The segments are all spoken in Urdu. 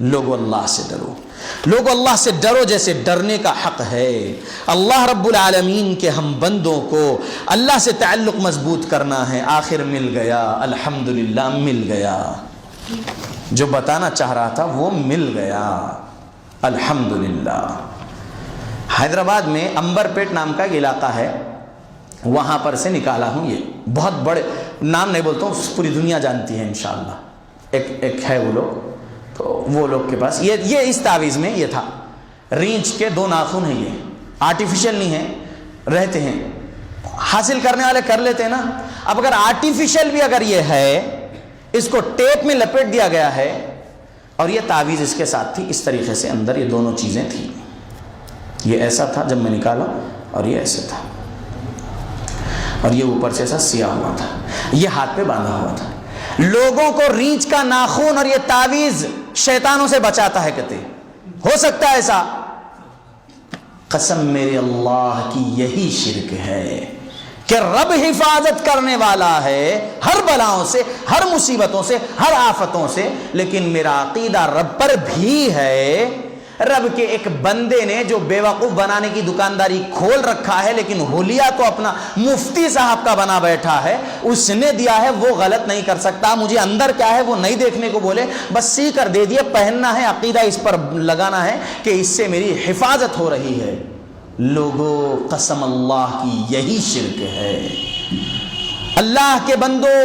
لوگو اللہ سے ڈرو، لوگو اللہ سے ڈرو جیسے ڈرنے کا حق ہے۔ اللہ رب العالمین کے ہم بندوں کو اللہ سے تعلق مضبوط کرنا ہے۔ آخر مل گیا، الحمدللہ مل گیا، جو بتانا چاہ رہا تھا وہ مل گیا، الحمدللہ۔ حیدرآباد میں امبر پیٹ نام کا ایک علاقہ ہے، وہاں پر سے نکالا ہوں۔ یہ بہت بڑے نام نہیں بولتا ہوں، پوری دنیا جانتی ہے انشاءاللہ۔ ایک ہے وہ لوگ، تو وہ لوگ کے پاس یہ اس تعویذ میں یہ تھا، ریچھ کے 2 ناخن ہیں، یہ آرٹیفیشل نہیں ہیں، رہتے ہیں، حاصل کرنے والے کر لیتے ہیں نا۔ اب اگر آرٹیفیشل بھی اگر یہ ہے، اس کو ٹیپ میں لپیٹ دیا گیا ہے اور یہ تعویذ اس کے ساتھ تھی، اس طریقے سے اندر یہ دونوں چیزیں تھیں۔ یہ ایسا تھا جب میں نکالا، اور یہ ایسے تھا، اور یہ اوپر سے ایسا سیاہ ہوا تھا، یہ ہاتھ پہ باندھا ہوا تھا۔ لوگوں کو ریچھ کا ناخن اور یہ تعویذ شیطانوں سے بچاتا ہے، کہتے ہو سکتا ہے ایسا؟ قسم میرے اللہ کی یہی شرک ہے کہ رب حفاظت کرنے والا ہے ہر بلاؤں سے، ہر مصیبتوں سے، ہر آفتوں سے، لیکن میرا عقیدہ رب پر بھی ہے۔ رب کے ایک بندے نے جو بیوقوف بنانے کی دکانداری کھول رکھا ہے، لیکن حلیہ تو اپنا مفتی صاحب کا بنا بیٹھا ہے، اس نے دیا ہے، وہ غلط نہیں کر سکتا۔ مجھے اندر کیا ہے وہ نہیں دیکھنے کو بولے، بس سی کر دے دیے، پہننا ہے، عقیدہ اس پر لگانا ہے کہ اس سے میری حفاظت ہو رہی ہے۔ لوگو قسم اللہ کی یہی شرک ہے۔ اللہ کے بندو،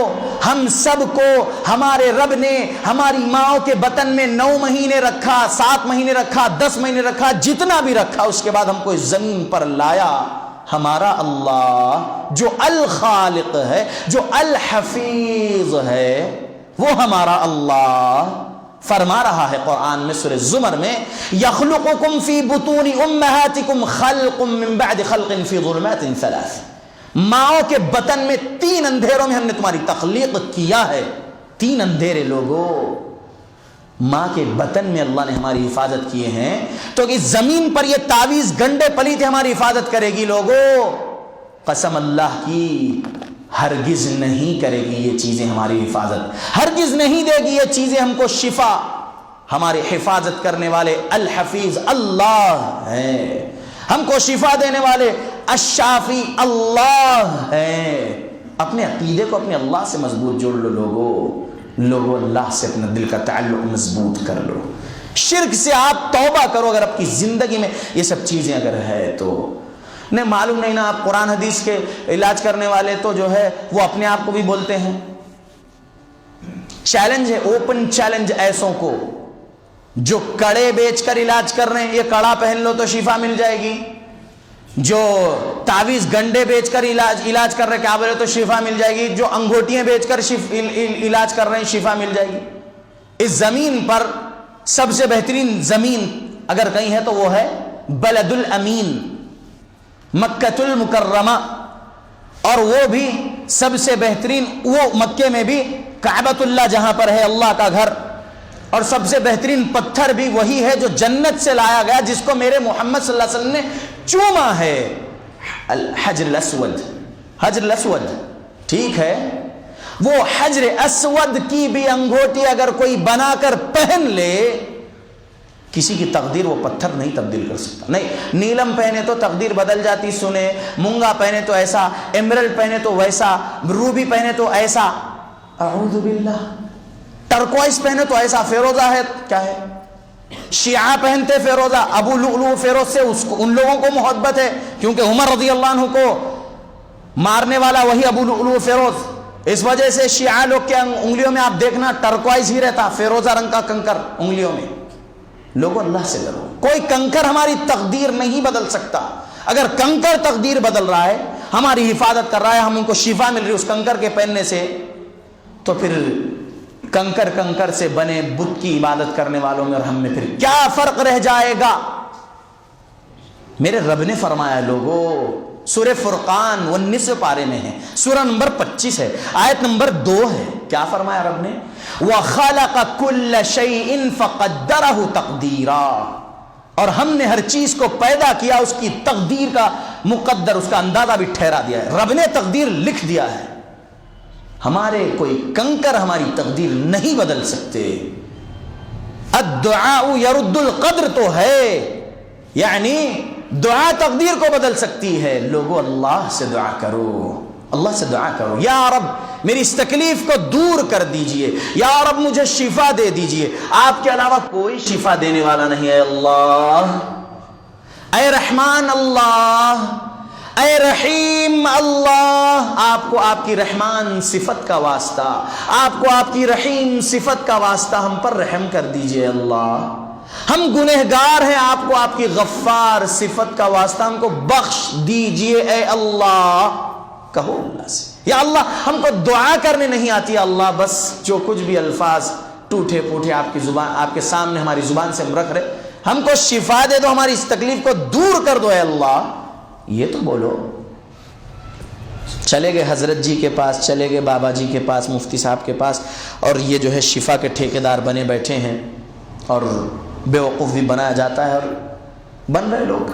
ہم سب کو ہمارے رب نے ہماری ماؤں کے بطن میں 9 مہینے رکھا، 7 مہینے رکھا، 10 مہینے رکھا، جتنا بھی رکھا، اس کے بعد ہم کو اس زمین پر لایا۔ ہمارا اللہ جو الخالق ہے، جو الحفیظ ہے، وہ ہمارا اللہ فرما رہا ہے قرآن میں سورہ زمر میں، یخلقکم فی بطون امہاتکم خلق من بعد خلق فی ظلمات 3۔ ماؤں کے بطن میں 3 اندھیروں میں ہم نے تمہاری تخلیق کیا ہے۔ 3 اندھیرے لوگوں، ماں کے بطن میں اللہ نے ہماری حفاظت کیے ہیں، تو اس زمین پر یہ تعویذ گنڈے پلیت ہماری حفاظت کرے گی لوگوں؟ قسم اللہ کی ہرگز نہیں کرے گی یہ چیزیں ہماری حفاظت، ہرگز نہیں دے گی یہ چیزیں ہم کو شفا۔ ہماری حفاظت کرنے والے الحفیظ اللہ ہے، ہم کو شفا دینے والے الشافی اللہ ہے۔ اپنے عقیدے کو اپنے اللہ سے مضبوط جوڑ لو لوگو، اللہ سے اپنا دل کا تعلق مضبوط کر لو۔ شرک سے آپ توبہ کرو۔ اگر آپ کی زندگی میں یہ سب چیزیں اگر ہے تو نہیں معلوم نہیں نا، آپ قرآن حدیث کے علاج کرنے والے تو جو ہے وہ اپنے آپ کو بھی بولتے ہیں۔ چیلنج ہے، اوپن چیلنج ایسوں کو جو کڑے بیچ کر علاج کر رہے ہیں، یہ کڑا پہن لو تو شفا مل جائے گی۔ جو تعویذ گنڈے بیچ کر علاج کر رہے ہیں، کیا بولے تو شفا مل جائے گی۔ جو انگوٹیاں بیچ کر علاج کر رہے ہیں، شفا مل جائے گی۔ اس زمین پر سب سے بہترین زمین اگر کہیں ہے تو وہ ہے بلد الامین، مکہ المکرمہ، اور وہ بھی سب سے بہترین، وہ مکے میں بھی کعبۃ اللہ جہاں پر ہے اللہ کا گھر، اور سب سے بہترین پتھر بھی وہی ہے جو جنت سے لایا گیا، جس کو میرے محمد صلی اللہ علیہ وسلم نے چوما ہے، الحجر الاسود۔ حجر الاسود ٹھیک ہے، وہ حجر اسود کی بھی انگوٹی اگر کوئی بنا کر پہن لے، کسی کی تقدیر وہ پتھر نہیں تبدیل کر سکتا۔ نہیں، نیلم پہنے تو تقدیر بدل جاتی، سنے، مونگا پہنے تو ایسا، ایمرلڈ پہنے تو ویسا، روبی پہنے تو ایسا، اعوذ باللہ، ٹرکوائز پہنے تو ایسا، فیروزہ ہے کیا ہے، شیعہ پہنتے فیروزہ، ابو لؤلؤ فیروز سے ان لوگوں کو محبت ہے، کیونکہ عمر رضی اللہ عنہ کو مارنے والا وہی ابو لؤلؤ فیروز، اس وجہ سے شیعہ لوگ کے انگلیوں میں آپ دیکھنا ٹرکوائز ہی رہتا، فیروزہ رنگ کا کنکر انگلیوں میں۔ لوگوں اللہ سے ڈرو، کوئی کنکر ہماری تقدیر نہیں بدل سکتا۔ اگر کنکر تقدیر بدل رہا ہے، ہماری حفاظت کر رہا ہے، ہم ان کو شفا مل رہی اس کنکر کے پہننے سے، تو پھر کنکر سے بنے بت کی عبادت کرنے والوں میں اور ہم میں پھر کیا فرق رہ جائے گا؟ میرے رب نے فرمایا لوگو، سورہ فرقان 19 پارے میں ہے، سورہ نمبر 25 ہے، آیت نمبر 2 ہے، کیا فرمایا رب نے؟ وَخَلَقَ كُلَّ شَيْءٍ فَقَدَّرَهُ تَقْدِيرًا، اور ہم نے ہر چیز کو پیدا کیا، اس کی تقدیر کا مقدر، اس کا اندازہ بھی ٹھہرا دیا ہے۔ رب نے تقدیر لکھ دیا ہے، ہمارے کوئی کنکر ہماری تقدیر نہیں بدل سکتے۔ الدعاء يرد القدر تو ہے، یعنی دعا تقدیر کو بدل سکتی ہے۔ لوگوں اللہ سے دعا کرو، اللہ سے دعا کرو، یا رب میری اس تکلیف کو دور کر دیجئے، یا رب مجھے شفا دے دیجئے، آپ کے علاوہ کوئی شفا دینے والا نہیں ہے۔ اللہ، اے رحمان اللہ، اے رحیم اللہ، آپ کو آپ کی رحمان صفت کا واسطہ، آپ کو آپ کی رحیم صفت کا واسطہ ہم پر رحم کر دیجئے اللہ، ہم گنہگار ہیں، آپ کو آپ کی غفار صفت کا واسطہ ہم کو بخش دیجئے اے اللہ۔ کہو اللہ سے، یا اللہ ہم کو دعا کرنے نہیں آتی، اللہ بس جو کچھ بھی الفاظ ٹوٹے پوٹے آپ کی زبان، آپ کے سامنے ہماری زبان سے ہم رکھ رہے، ہم کو شفا دے دو، ہماری اس تکلیف کو دور کر دو اے اللہ، یہ تو بولو۔ چلے گئے حضرت جی کے پاس، چلے گئے بابا جی کے پاس، مفتی صاحب کے پاس، اور یہ جو ہے شفا کے ٹھیکیدار بنے بیٹھے ہیں، اور بیوقوف بھی بنایا جاتا ہے، اور بن رہے لوگ۔